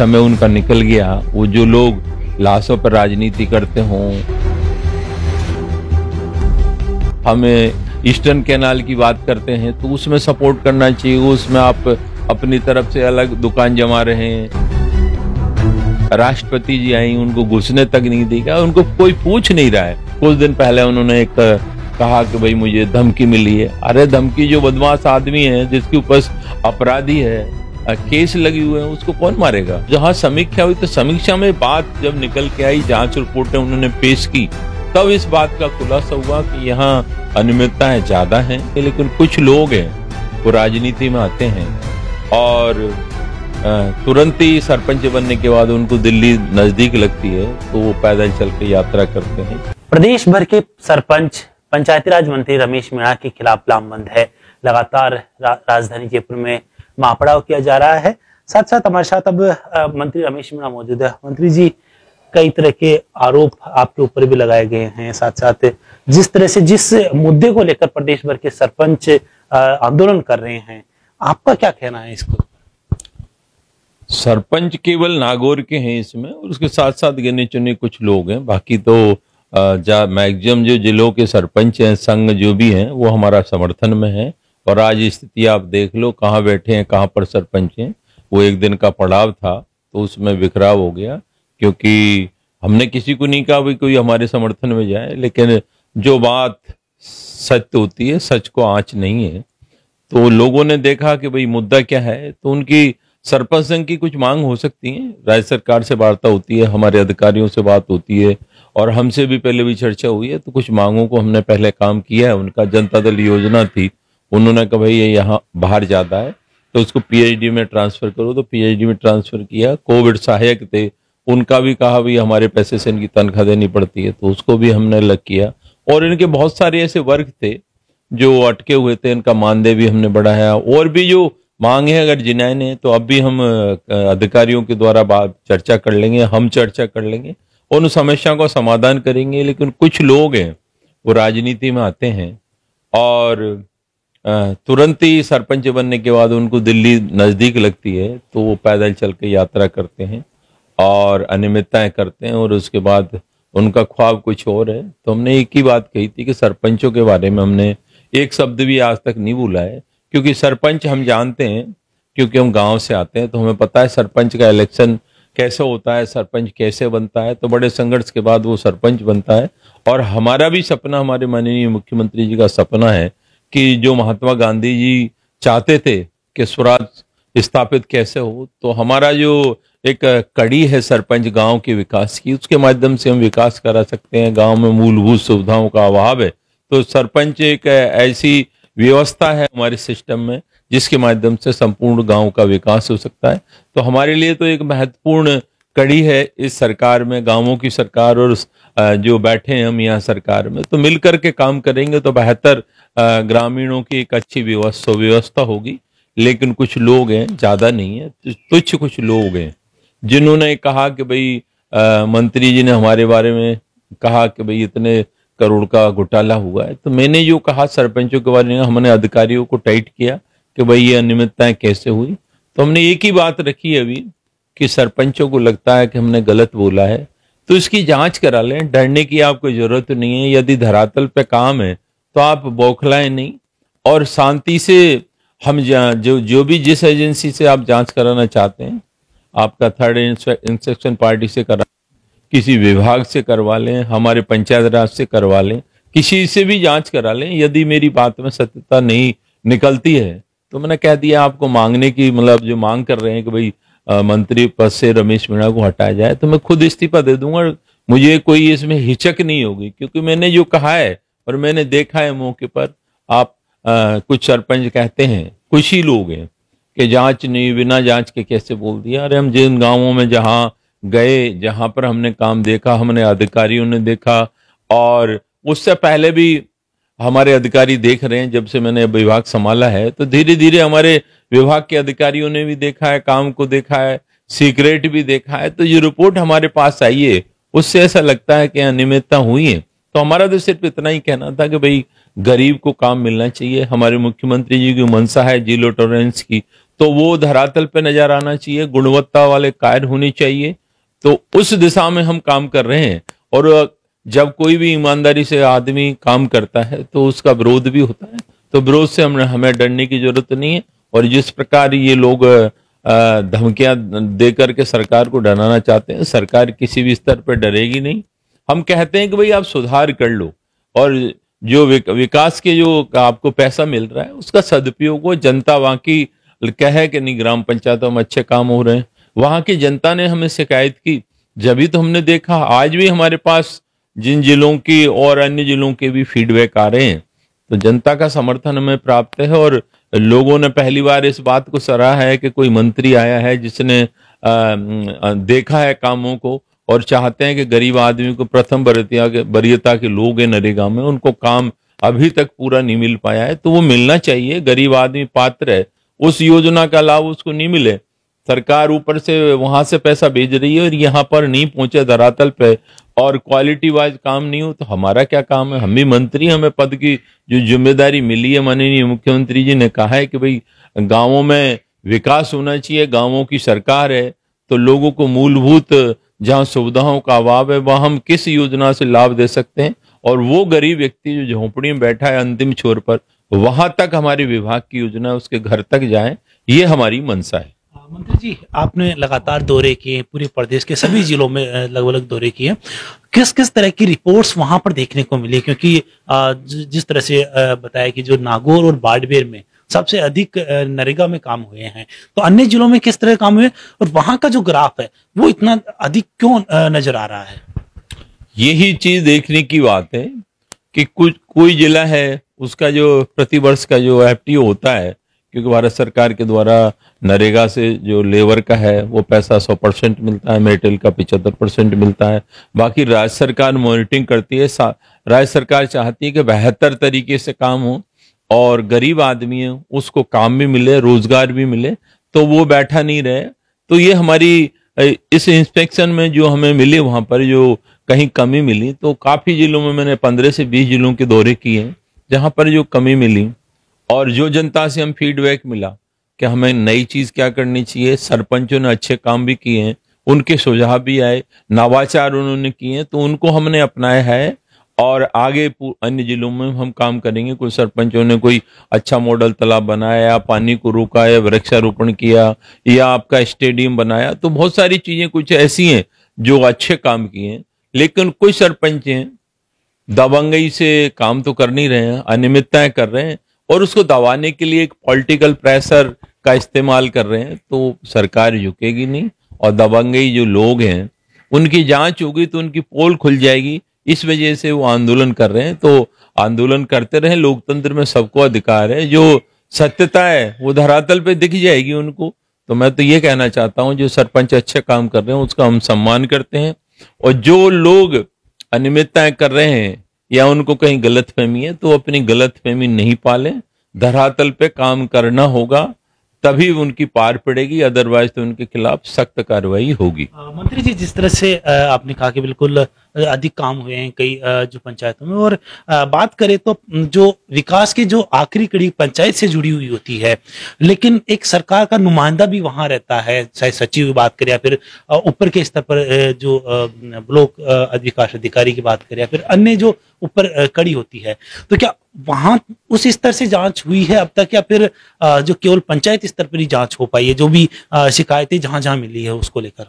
समय उनका निकल गया। वो जो लोग लाशों पर राजनीति करते हों, हमें ईस्टर्न कैनाल की बात करते हैं तो उसमें सपोर्ट करना चाहिए। उसमें आप अपनी तरफ से अलग दुकान जमा रहे हैं। राष्ट्रपति जी आई, उनको घुसने तक नहीं देगा, उनको कोई पूछ नहीं रहा है। कुछ दिन पहले उन्होंने एक कहा कि भाई मुझे धमकी मिली है। अरे धमकी, जो बदमाश आदमी है, जिसके ऊपर अपराधी है, केस लगी हुए हैं, उसको कौन मारेगा। जहां समीक्षा हुई तो समीक्षा में बात जब निकल के आई, जांच रिपोर्टें उन्होंने पेश की, तब इस बात का खुलासा हुआ कि यहाँ अनियमितताएं ज्यादा हैं। लेकिन कुछ लोग हैं वो राजनीति में आते हैं और तुरंत ही सरपंच बनने के बाद उनको दिल्ली नजदीक लगती है तो वो पैदल चल के यात्रा करते हैं। प्रदेश भर के सरपंच पंचायती राज मंत्री रमेश मीणा के खिलाफ लामबंद है। लगातार राजधानी जयपुर में महापड़ाव किया जा रहा है। साथ साथ हमारे साथ अब मंत्री रमेश मीणा मौजूद है। मंत्री जी, कई तरह के आरोप आपके ऊपर भी लगाए गए हैं। साथ साथ जिस तरह से जिस मुद्दे को लेकर प्रदेश भर के सरपंच आंदोलन कर रहे हैं, आपका क्या कहना है इसको? सरपंच केवल नागौर के हैं इसमें, और उसके साथ साथ गिने चुने कुछ लोग हैं। बाकी तो मैक्सिमम जो जिलों के सरपंच हैं, संघ जो भी हैं, वो हमारा समर्थन में है। और आज स्थिति आप देख लो, कहाँ बैठे हैं, कहाँ पर सरपंच हैं। वो एक दिन का पड़ाव था तो उसमें बिखराव हो गया, क्योंकि हमने किसी को नहीं कहा भाई कोई हमारे समर्थन में जाए, लेकिन जो बात सत्य होती है, सच को आँच नहीं है। तो लोगों ने देखा कि भाई मुद्दा क्या है, तो उनकी सरपंच संघ की कुछ मांग हो सकती है। राज्य सरकार से वार्ता होती है, हमारे अधिकारियों से बात होती है, और हमसे भी पहले भी चर्चा हुई है। तो कुछ मांगों को हमने पहले काम किया है। उनका जनता दल योजना थी, उन्होंने कहा भाई ये यहाँ बाहर जाता है तो उसको पीएचडी में ट्रांसफर करो, तो पीएचडी में ट्रांसफर किया। कोविड सहायक थे, उनका भी कहा भाई हमारे पैसे से इनकी तनख्वाह देनी पड़ती है, तो उसको भी हमने अलग किया। और इनके बहुत सारे ऐसे वर्ग थे जो अटके हुए थे, इनका मानदेय भी हमने बढ़ाया। और भी जो मांग है अगर जिनायन है तो अब भी हम अधिकारियों के द्वारा बात चर्चा कर लेंगे, हम चर्चा कर लेंगे, उन समस्याओं का समाधान करेंगे। लेकिन कुछ लोग हैं वो राजनीति में आते हैं और तुरंत ही सरपंच बनने के बाद उनको दिल्ली नजदीक लगती है तो वो पैदल चल के यात्रा करते हैं और अनियमितताएं करते हैं, और उसके बाद उनका ख्वाब कुछ और है। तो हमने एक ही बात कही थी कि सरपंचों के बारे में हमने एक शब्द भी आज तक नहीं बोला है, क्योंकि सरपंच हम जानते हैं, क्योंकि हम गांव से आते हैं, तो हमें पता है सरपंच का इलेक्शन कैसे होता है, सरपंच कैसे बनता है। तो बड़े संघर्ष के बाद वो सरपंच बनता है। और हमारा भी सपना, हमारे माननीय मुख्यमंत्री जी का सपना है कि जो महात्मा गांधी जी चाहते थे कि स्वराज स्थापित कैसे हो, तो हमारा जो एक कड़ी है सरपंच गांव के विकास की, उसके माध्यम से हम विकास करा सकते हैं। गांव में मूलभूत सुविधाओं का अभाव है, तो सरपंच एक ऐसी व्यवस्था है हमारे सिस्टम में जिसके माध्यम से संपूर्ण गांव का विकास हो सकता है। तो हमारे लिए तो एक महत्वपूर्ण कड़ी है इस सरकार में, गांवों की सरकार, और जो बैठे हैं हम यहाँ सरकार में, तो मिलकर के काम करेंगे तो बेहतर ग्रामीणों की एक अच्छी व्यवस्था होगी। लेकिन कुछ लोग हैं, ज्यादा नहीं है, तुच्छ कुछ लोग हैं जिन्होंने कहा कि भाई मंत्री जी ने हमारे बारे में कहा कि भाई इतने करोड़ का घोटाला हुआ है। तो मैंने जो कहा सरपंचों के बारे में, हमने अधिकारियों को टाइट किया कि भाई ये अनियमितताएं कैसे हुई। तो हमने एक ही बात रखी है अभी कि सरपंचों को लगता है कि हमने गलत बोला है तो इसकी जांच करा लें। डरने की आपको जरूरत नहीं है। यदि धरातल पे काम है तो आप बौखलाएं नहीं, और शांति से हम जो भी जिस एजेंसी से आप जांच कराना चाहते हैं, आपका थर्ड इंस्पेक्शन पार्टी से करा, किसी विभाग से करवा लें, हमारे पंचायत राज से करवा लें, किसी से भी जांच करा लें। यदि मेरी बात में सत्यता नहीं निकलती है तो मैंने कह दिया आपको मांगने की, मतलब जो मांग कर रहे हैं कि भाई मंत्री पद से रमेश मीणा को हटाया जाए, तो मैं खुद इस्तीफा दे दूंगा। मुझे कोई इसमें हिचक नहीं होगी, क्योंकि मैंने जो कहा है और मैंने देखा है मौके पर। आप कुछ सरपंच कहते हैं, कुछ ही लोग हैं कि जांच नहीं, बिना जांच के कैसे बोल दिया। अरे हम जिन गांवों में जहां गए, जहां पर हमने काम देखा, हमने अधिकारियों ने देखा, और उससे पहले भी हमारे अधिकारी देख रहे हैं। जब से मैंने विभाग संभाला है तो धीरे धीरे हमारे विभाग के अधिकारियों ने भी देखा है, काम को देखा है, सीक्रेट भी देखा है। तो ये रिपोर्ट हमारे पास आई है, उससे ऐसा लगता है कि अनियमितता हुई है। तो हमारा तो सिर्फ इतना ही कहना था कि भाई गरीब को काम मिलना चाहिए। हमारे मुख्यमंत्री जी की मंशा है जीरो टॉलरेंस की, तो वो धरातल पे नजर आना चाहिए, गुणवत्ता वाले कार्य होने चाहिए। तो उस दिशा में हम काम कर रहे हैं। और जब कोई भी ईमानदारी से आदमी काम करता है तो उसका विरोध भी होता है, तो विरोध से हमें डरने की जरूरत नहीं है। और जिस प्रकार ये लोग धमकियां दे करके सरकार को डराना चाहते हैं, सरकार किसी भी स्तर पर डरेगी नहीं। हम कहते हैं कि भाई आप सुधार कर लो, और जो विकास के जो आपको पैसा मिल रहा है उसका सदुपयोग हो। जनता वहाँ की कहे कि नहीं ग्राम पंचायतों में अच्छे काम हो रहे हैं, वहाँ की जनता ने हमें शिकायत की, जब भी तो हमने देखा। आज भी हमारे पास जिन जिलों की और अन्य जिलों के भी फीडबैक आ रहे हैं, तो जनता का समर्थन हमें प्राप्त है। और लोगों ने पहली बार इस बात को सराहा है कि कोई मंत्री आया है जिसने देखा है कामों को, और चाहते हैं कि गरीब आदमी को, प्रथम वरीयता के लोग हैं नरेगा में, उनको काम अभी तक पूरा नहीं मिल पाया है, तो वो मिलना चाहिए। गरीब आदमी पात्र है, उस योजना का लाभ उसको नहीं मिले, सरकार ऊपर से वहां से पैसा भेज रही है और यहाँ पर नहीं पहुंचे धरातल पे, और क्वालिटी वाइज काम नहीं हो, तो हमारा क्या काम है? हम भी मंत्री, हमें पद की जो जिम्मेदारी मिली है, माननीय मुख्यमंत्री जी ने कहा है कि भाई गांवों में विकास होना चाहिए, गांवों की सरकार है, तो लोगों को मूलभूत जहां सुविधाओं का अभाव है वहां हम किस योजना से लाभ दे सकते हैं, और वो गरीब व्यक्ति जो झोंपड़ी में बैठा है अंतिम छोर पर, वहां तक हमारे विभाग की योजना उसके घर तक जाए, ये हमारी मंशा है। मंत्री जी, आपने लगातार दौरे किए, पूरे प्रदेश के सभी जिलों में लगभग दौरे किए, किस किस तरह की रिपोर्ट्स वहां पर देखने को मिली? क्योंकि जिस तरह से बताया कि जो नागौर और बाड़मेर में सबसे अधिक नरेगा में काम हुए हैं, तो अन्य जिलों में किस तरह काम हुए, और वहां का जो ग्राफ है वो इतना अधिक क्यों नजर आ रहा है? यही चीज देखने की बात है कि कोई जिला है उसका जो प्रतिवर्ष का जो एफटीओ होता है, क्योंकि भारत सरकार के द्वारा नरेगा से जो लेबर का है वो पैसा 100% मिलता है, मेटेरियल का 75% मिलता है, बाकी राज्य सरकार मॉनिटरिंग करती है। राज्य सरकार चाहती है कि बेहतर तरीके से काम हो और गरीब आदमी है उसको काम भी मिले, रोजगार भी मिले, तो वो बैठा नहीं रहे। तो ये हमारी इस इंस्पेक्शन में जो हमें मिले, वहां पर जो कहीं कमी मिली, तो काफी जिलों में मैंने 15 से 20 जिलों के दौरे किए हैं जहां पर जो कमी मिली, और जो जनता से हम फीडबैक मिला कि हमें नई चीज क्या करनी चाहिए। सरपंचों ने अच्छे काम भी किए हैं, उनके सुझाव भी आए, नवाचार उन्होंने किए हैं, तो उनको हमने अपनाया है, और आगे अन्य जिलों में हम काम करेंगे। कुछ सरपंचों ने कोई अच्छा मॉडल तालाब बनाया, पानी को रोका है, वृक्षारोपण किया, या आपका स्टेडियम बनाया, तो बहुत सारी चीजें कुछ ऐसी हैं जो अच्छे काम किए हैं। लेकिन कुछ सरपंच हैं दबंगई से काम तो कर नहीं रहे हैं, अनियमितताएं कर रहे हैं, और उसको दबाने के लिए एक पॉलिटिकल प्रेशर का इस्तेमाल कर रहे हैं, तो सरकार झुकेगी नहीं। और दबंगई जो लोग हैं उनकी जांच होगी तो उनकी पोल खुल जाएगी, इस वजह से वो आंदोलन कर रहे हैं। तो आंदोलन करते रहे, लोकतंत्र में सबको अधिकार है, जो सत्यता है वो धरातल पे दिख जाएगी उनको। तो मैं तो ये कहना चाहता हूँ जो सरपंच अच्छे काम कर रहे हैं उसका हम सम्मान करते हैं, और जो लोग अनियमितताएं कर रहे हैं या उनको कहीं गलतफहमी है तो अपनी गलतफहमी नहीं पालें, धरातल पे काम करना होगा, तभी उनकी पार पड़ेगी, अदरवाइज तो उनके खिलाफ सख्त कार्रवाई होगी। मंत्री जी, जिस तरह से आपने कहा कि बिल्कुल अधिक काम हुए हैं कई जो पंचायतों में, और बात करें तो जो विकास की जो आखिरी कड़ी पंचायत से जुड़ी हुई होती है, लेकिन एक सरकार का नुमाइंदा भी वहां रहता है, चाहे सचिव की बात करें या फिर ऊपर के स्तर पर जो ब्लॉक विकास अधिकारी की बात करें या फिर अन्य जो ऊपर कड़ी होती है, तो क्या वहां उस स्तर से जांच हुई है अब तक, या फिर जो केवल पंचायत स्तर पर ही जांच हो पाई है, जो भी शिकायतें जहां जहां मिली है उसको लेकर?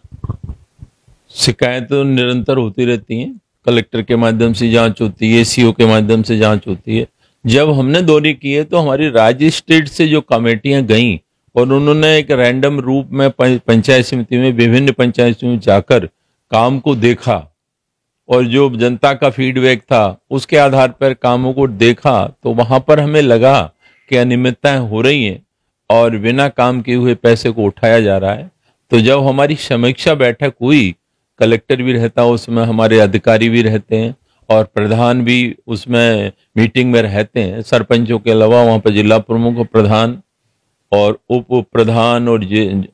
शिकायतें तो निरंतर होती रहती हैं, कलेक्टर के माध्यम से जांच होती है, सीओ के माध्यम से जांच होती है। जब हमने दौरे किए तो हमारी राज्य स्टेट से जो कमेटियां गईं और उन्होंने एक रैंडम रूप में पंचायत समिति में, विभिन्न पंचायत समिति में जाकर काम को देखा, और जो जनता का फीडबैक था उसके आधार पर कामों को देखा, तो वहां पर हमें लगा कि अनियमितताएं हो रही हैं और बिना काम किए हुए पैसे को उठाया जा रहा है। तो जब हमारी समीक्षा बैठक हुई, कलेक्टर भी रहता है उसमें, हमारे अधिकारी भी रहते हैं और प्रधान भी उसमें मीटिंग में रहते हैं, सरपंचों के अलावा वहां पर जिला प्रमुख, प्रधान और उप प्रधान और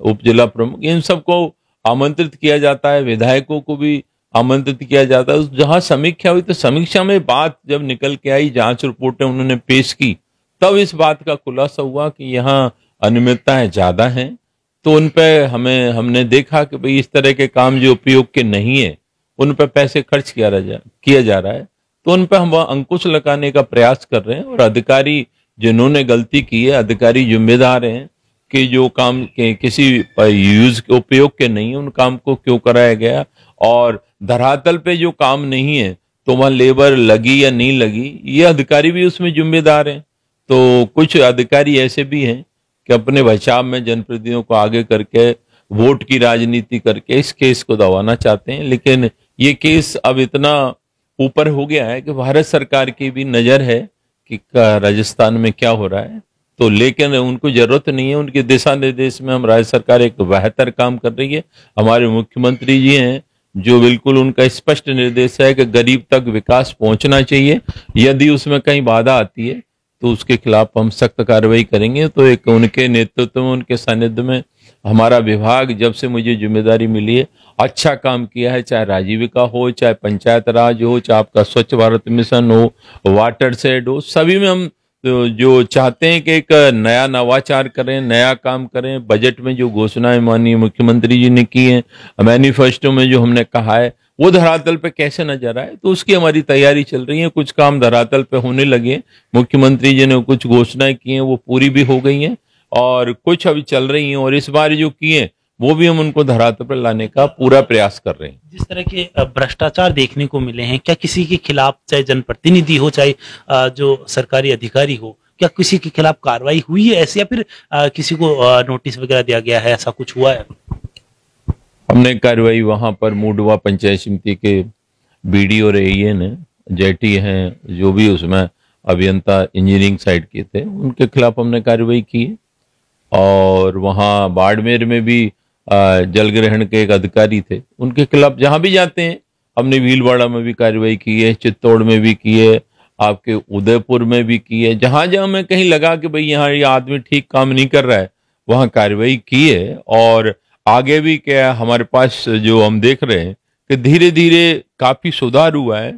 उप जिला प्रमुख, इन सबको आमंत्रित किया जाता है, विधायकों को भी आमंत्रित किया जाता है। जहां समीक्षा हुई तो समीक्षा में बात जब निकल के आई, जांच रिपोर्टें उन्होंने पेश की, तब इस बात का खुलासा हुआ कि यहाँ अनियमितताएं ज़्यादा हैं, तो उन पे हमने देखा कि भाई इस तरह के काम जो उपयोग के नहीं है उन पे पैसे खर्च किया जा रहा है, तो उन पे हम अंकुश लगाने का प्रयास कर रहे हैं। और अधिकारी जिन्होंने गलती की है, अधिकारी जिम्मेदार हैं कि जो काम के किसी यूज के उपयोग के नहीं है उन काम को क्यों कराया गया, और धरातल पे जो काम नहीं है तो वहाँ लेबर लगी या नहीं लगी, ये अधिकारी भी उसमें जिम्मेदार हैं। तो कुछ अधिकारी ऐसे भी हैं कि अपने बचाव में जनप्रतिनिधियों को आगे करके वोट की राजनीति करके इस केस को दबाना चाहते हैं, लेकिन ये केस अब इतना ऊपर हो गया है कि भारत सरकार की भी नजर है कि राजस्थान में क्या हो रहा है, तो लेकिन उनको जरूरत नहीं है। उनके दिशा निर्देश में हम राज्य सरकार एक बेहतर काम कर रही है। हमारे मुख्यमंत्री जी हैं जो बिल्कुल उनका स्पष्ट निर्देश है कि गरीब तक विकास पहुंचना चाहिए, यदि उसमें कहीं बाधा आती है तो उसके खिलाफ हम सख्त कार्रवाई करेंगे। तो एक उनके नेतृत्व में, उनके सानिध्य में हमारा विभाग जब से मुझे जिम्मेदारी मिली है अच्छा काम किया है, चाहे राजीविका हो, चाहे पंचायत राज हो, चाहे आपका स्वच्छ भारत मिशन हो, वाटर शेड हो, सभी में हम जो चाहते हैं कि एक नया नवाचार करें, नया काम करें। बजट में जो घोषणाएं माननीय मुख्यमंत्री जी ने की हैं, मैनिफेस्टो में जो हमने कहा है, वो धरातल पे कैसे नजर आए, तो उसकी हमारी तैयारी चल रही है। कुछ काम धरातल पे होने लगे, मुख्यमंत्री जी ने कुछ घोषणाएं की हैं वो पूरी भी हो गई हैं और कुछ अभी चल रही हैं, और इस बार जो किए वो भी हम उनको धरातल पर लाने का पूरा प्रयास कर रहे हैं। जिस तरह के भ्रष्टाचार देखने को मिले हैं, क्या किसी के खिलाफ, चाहे जनप्रतिनिधि हो चाहे जो सरकारी अधिकारी हो, क्या किसी के खिलाफ कार्रवाई हुई है ऐसी, या फिर किसी को नोटिस वगैरह दिया गया है, ऐसा कुछ हुआ है? हमने कार्रवाई वहां पर मूडवा पंचायत समिति के बीडी और एईएन जेटी हैं, जो भी उसमें अभियंता इंजीनियरिंग साइड के थे, उनके खिलाफ हमने कार्रवाई की है। और वहाँ बाड़मेर में भी जल ग्रहण के एक अधिकारी थे, उनके खिलाफ जहां भी जाते हैं, हमने भीलवाड़ा में भी कार्रवाई की है, चित्तौड़ में भी की है, आपके उदयपुर में भी की है। जहां जहां हमें कहीं लगा कि भाई यहाँ ये आदमी ठीक काम नहीं कर रहा है, वहां कार्रवाई की है। और आगे भी क्या हमारे पास जो हम देख रहे हैं कि धीरे धीरे काफी सुधार हुआ है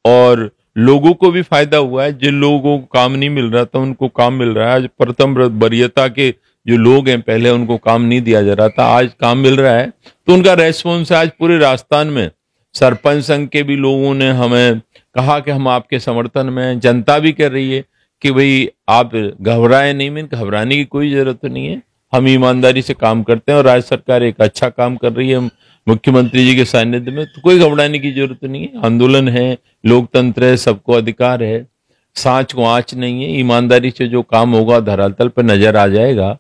और लोगों को भी फायदा हुआ है। जिन लोगों को काम नहीं मिल रहा था उनको काम मिल रहा है। आज प्रथम वरीयता के जो लोग हैं, पहले उनको काम नहीं दिया जा रहा था, आज काम मिल रहा है। तो उनका रेस्पॉन्स आज पूरे राजस्थान में सरपंच संघ के भी लोगों ने हमें कहा कि हम आपके समर्थन में हैं। जनता भी कह रही है कि भाई आप घबराए नहीं, में घबराने की कोई जरूरत नहीं है, हम ईमानदारी से काम करते हैं और राज्य सरकार एक अच्छा काम कर रही है मुख्यमंत्री जी के सानिध्य में, तो कोई घबराने की जरूरत नहीं है। आंदोलन है, लोकतंत्र है, सबको अधिकार है, सांच को आंच नहीं है। ईमानदारी से जो काम होगा धरातल पर नजर आ जाएगा।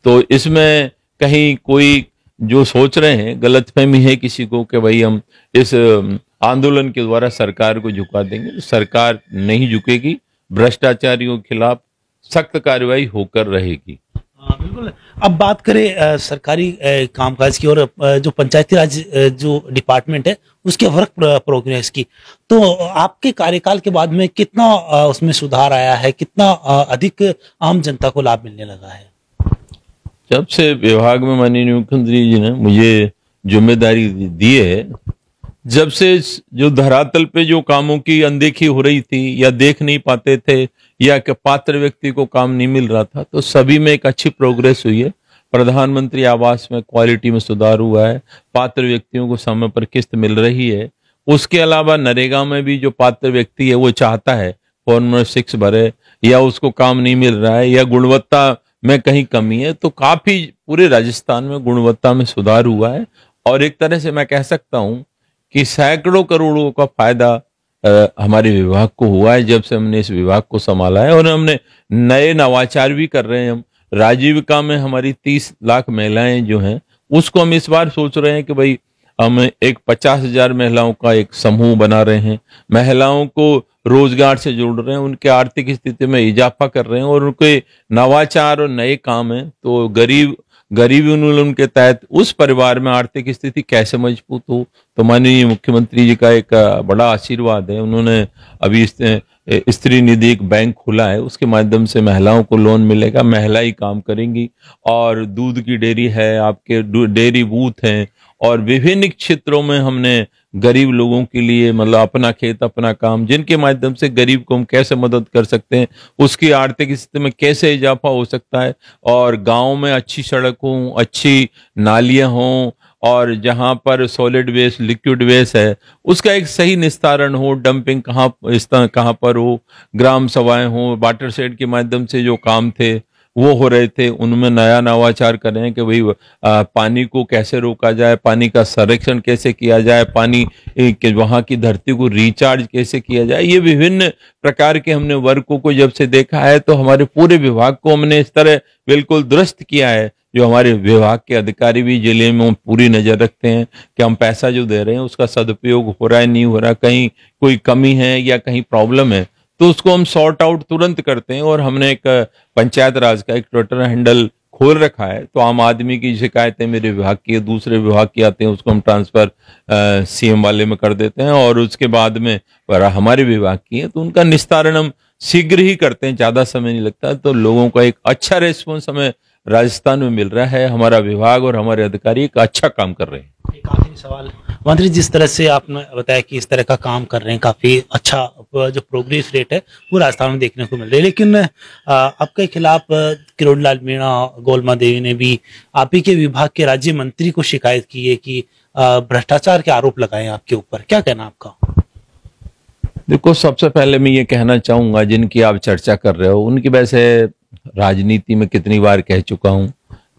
तो इसमें कहीं कोई जो सोच रहे हैं गलतफहमी है किसी को कि भाई हम इस आंदोलन के द्वारा सरकार को झुका देंगे, तो सरकार नहीं झुकेगी। भ्रष्टाचारियों के खिलाफ सख्त कार्रवाई होकर रहेगी। बिल्कुल। अब बात करें सरकारी कामकाज की और जो पंचायती राज जो डिपार्टमेंट है उसके वर्क प्रोग्रेस की, तो आपके कार्यकाल के बाद में कितना उसमें सुधार आया है, कितना अधिक आम जनता को लाभ मिलने लगा है? जब से विभाग में माननीय मुख्यमंत्री जी ने मुझे जिम्मेदारी दी है, जब से जो धरातल पे जो कामों की अनदेखी हो रही थी या देख नहीं पाते थे या कि पात्र व्यक्ति को काम नहीं मिल रहा था, तो सभी में एक अच्छी प्रोग्रेस हुई है। प्रधानमंत्री आवास में क्वालिटी में सुधार हुआ है, पात्र व्यक्तियों को समय पर किस्त मिल रही है। उसके अलावा नरेगा में भी जो पात्र व्यक्ति है वो चाहता है फॉर्म 6 भरे या उसको काम नहीं मिल रहा है या गुणवत्ता में कहीं कमी है, तो काफी पूरे राजस्थान में गुणवत्ता में सुधार हुआ है। और एक तरह से मैं कह सकता हूं कि सैकड़ों करोड़ों का फायदा हमारे विभाग को हुआ है जब से हमने इस विभाग को संभाला है। और हमने नए नवाचार भी कर रहे हैं। हम राजीविका में हमारी 30 लाख महिलाएं जो हैं उसको हम इस बार सोच रहे हैं कि भाई हम एक 50,000 महिलाओं का एक समूह बना रहे हैं, महिलाओं को रोजगार से जोड़ रहे हैं, उनके आर्थिक स्थिति में इजाफा कर रहे हैं और उनके नवाचार और नए काम हैं। तो गरीबी उन्मूलन के तहत उस परिवार में आर्थिक स्थिति कैसे मजबूत हो, तो माननीय मुख्यमंत्री जी का एक बड़ा आशीर्वाद है। उन्होंने अभी स्त्री निधि एक बैंक खुला है, उसके माध्यम से महिलाओं को लोन मिलेगा, महिला ही काम करेंगी। और दूध की डेयरी है, आपके डेयरी बूथ हैं और विभिन्न क्षेत्रों में हमने गरीब लोगों के लिए, मतलब अपना खेत अपना काम, जिनके माध्यम से गरीब को हम कैसे मदद कर सकते हैं, उसकी आर्थिक स्थिति में कैसे इजाफा हो सकता है, और गांव में अच्छी सड़क हो, अच्छी नालियां हों, और जहां पर सॉलिड वेस्ट लिक्विड वेस्ट है उसका एक सही निस्तारण हो, डंपिंग कहाँ पर हो, ग्राम सभाएं हो, वाटर शेड के माध्यम से जो काम थे वो हो रहे थे, उनमें नया नवाचार करें कि भाई पानी को कैसे रोका जाए, पानी का संरक्षण कैसे किया जाए, पानी के वहाँ की धरती को रिचार्ज कैसे किया जाए। ये विभिन्न प्रकार के हमने वर्कों को जब से देखा है तो हमारे पूरे विभाग को हमने इस तरह बिल्कुल दुरुस्त किया है, जो हमारे विभाग के अधिकारी भी जिले में पूरी नजर रखते हैं कि हम पैसा जो दे रहे हैं उसका सदुपयोग हो रहा है नहीं हो रहा, कहीं कोई कमी है या कहीं प्रॉब्लम है तो उसको हम सॉर्ट आउट तुरंत करते हैं। और हमने एक पंचायत राज का एक ट्विटर हैंडल खोल रखा है, तो आम आदमी की शिकायतें मेरे विभाग की दूसरे विभाग की आते हैं, उसको हम ट्रांसफर सीएम वाले में कर देते हैं, और उसके बाद में हमारे विभाग की है तो उनका निस्तारण हम शीघ्र ही करते हैं, ज्यादा समय नहीं लगता। तो लोगों का एक अच्छा रेस्पॉन्स हमें राजस्थान में मिल रहा है, हमारा विभाग और हमारे अधिकारी एक अच्छा काम कर रहे हैं। एक आखिरी सवाल मंत्री, जिस तरह से आपने बताया कि इस तरह का काम कर रहे हैं, काफी अच्छा जो प्रोग्रेस रेट है वो राजस्थान में देखने को मिल रहा है, लेकिन आपके खिलाफ किरोड़ीलाल मीणा, गोलमा देवी ने भी आप ही के विभाग के राज्य मंत्री को शिकायत की है कि भ्रष्टाचार के आरोप लगाए आपके ऊपर, क्या कहना आपका? देखो, सबसे पहले मैं ये कहना चाहूंगा, जिनकी आप चर्चा कर रहे हो उनकी वैसे राजनीति में कितनी बार कह चुका हूं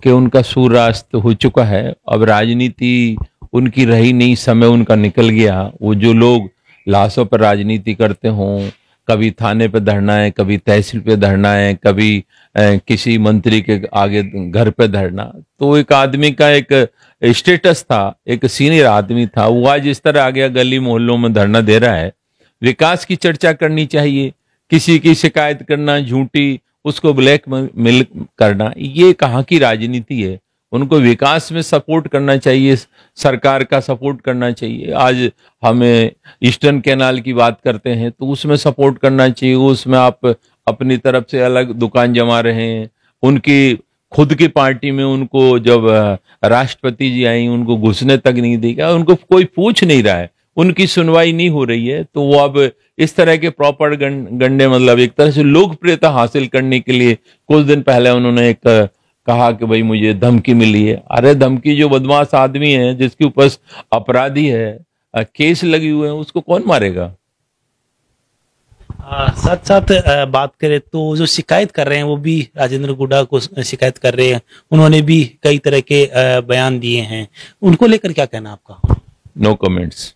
कि उनका सूर्यास्त हो चुका है, अब राजनीति उनकी रही नहीं, समय उनका निकल गया। वो जो लोग लाशों पर राजनीति करते हों, कभी थाने पे धरना है, कभी तहसील पे धरना है, कभी किसी मंत्री के आगे घर पे धरना, तो एक आदमी का एक स्टेटस था, एक सीनियर आदमी था, वो आज इस तरह आ गया गली मोहल्लों में धरना दे रहा है। विकास की चर्चा करनी चाहिए, किसी की शिकायत करना झूठी, उसको ब्लैक मेल करना, ये कहाँ की राजनीति है? उनको विकास में सपोर्ट करना चाहिए, सरकार का सपोर्ट करना चाहिए। आज हमें ईस्टर्न कैनाल की बात करते हैं तो उसमें सपोर्ट करना चाहिए, उसमें आप अपनी तरफ से अलग दुकान जमा रहे हैं। उनकी खुद की पार्टी में उनको जब राष्ट्रपति जी आई उनको घुसने तक नहीं देगा, उनको कोई पूछ नहीं रहा है, उनकी सुनवाई नहीं हो रही है, तो वो अब इस तरह के प्रॉपर गंडे, मतलब एक तरह से लोकप्रियता हासिल करने के लिए कुछ दिन पहले उन्होंने एक कहा कि भाई मुझे धमकी मिली है। अरे धमकी, जो बदमाश आदमी है, जिसके ऊपर अपराधी है, केस लगी हुए हैं, उसको कौन मारेगा? साथ साथ बात करें तो जो शिकायत कर रहे हैं वो भी राजेंद्र गुड्डा को शिकायत कर रहे हैं, उन्होंने भी कई तरह के बयान दिए हैं, उनको लेकर क्या कहना आपका? No comments.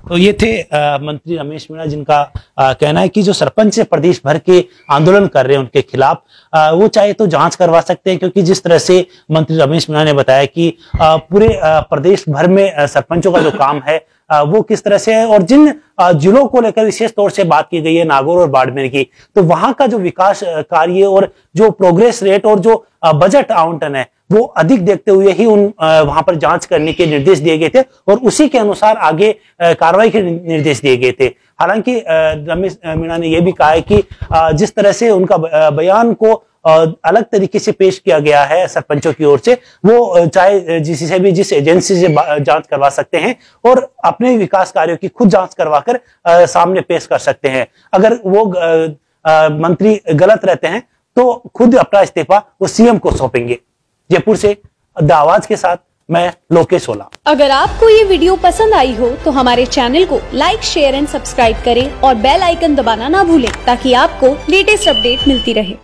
तो ये थे मंत्री रमेश मीणा, जिनका कहना है कि जो सरपंच प्रदेश भर के आंदोलन कर रहे हैं उनके खिलाफ वो चाहे तो जांच करवा सकते हैं, क्योंकि जिस तरह से मंत्री रमेश मीणा ने बताया कि पूरे प्रदेश भर में सरपंचों का जो काम है वो किस तरह से है, और जिन जिलों को लेकर विशेष तौर से बात की गई है नागौर और बाड़मेर की, तो वहां का जो विकास कार्य और जो प्रोग्रेस रेट और जो बजट आवंटन है वो अधिक देखते हुए ही वहां पर जांच करने के निर्देश दिए गए थे, और उसी के अनुसार आगे कार्रवाई के निर्देश दिए गए थे। हालांकि रमेश मीणा ने यह भी कहा है कि जिस तरह से उनका बयान को अलग तरीके से पेश किया गया है सरपंचों की ओर से, वो चाहे जिससे भी जिस एजेंसी से जांच करवा सकते हैं और अपने विकास कार्यों की खुद जांच करवाकर सामने पेश कर सकते हैं। अगर वो मंत्री गलत रहते हैं तो खुद अपना इस्तीफा वो सीएम को सौंपेंगे। जयपुर से द आवाज के साथ मैं लोकेश ओला। अगर आपको ये वीडियो पसंद आई हो तो हमारे चैनल को लाइक, शेयर एंड सब्सक्राइब करें और बेल आइकन दबाना ना भूलें, ताकि आपको लेटेस्ट अपडेट मिलती रहे।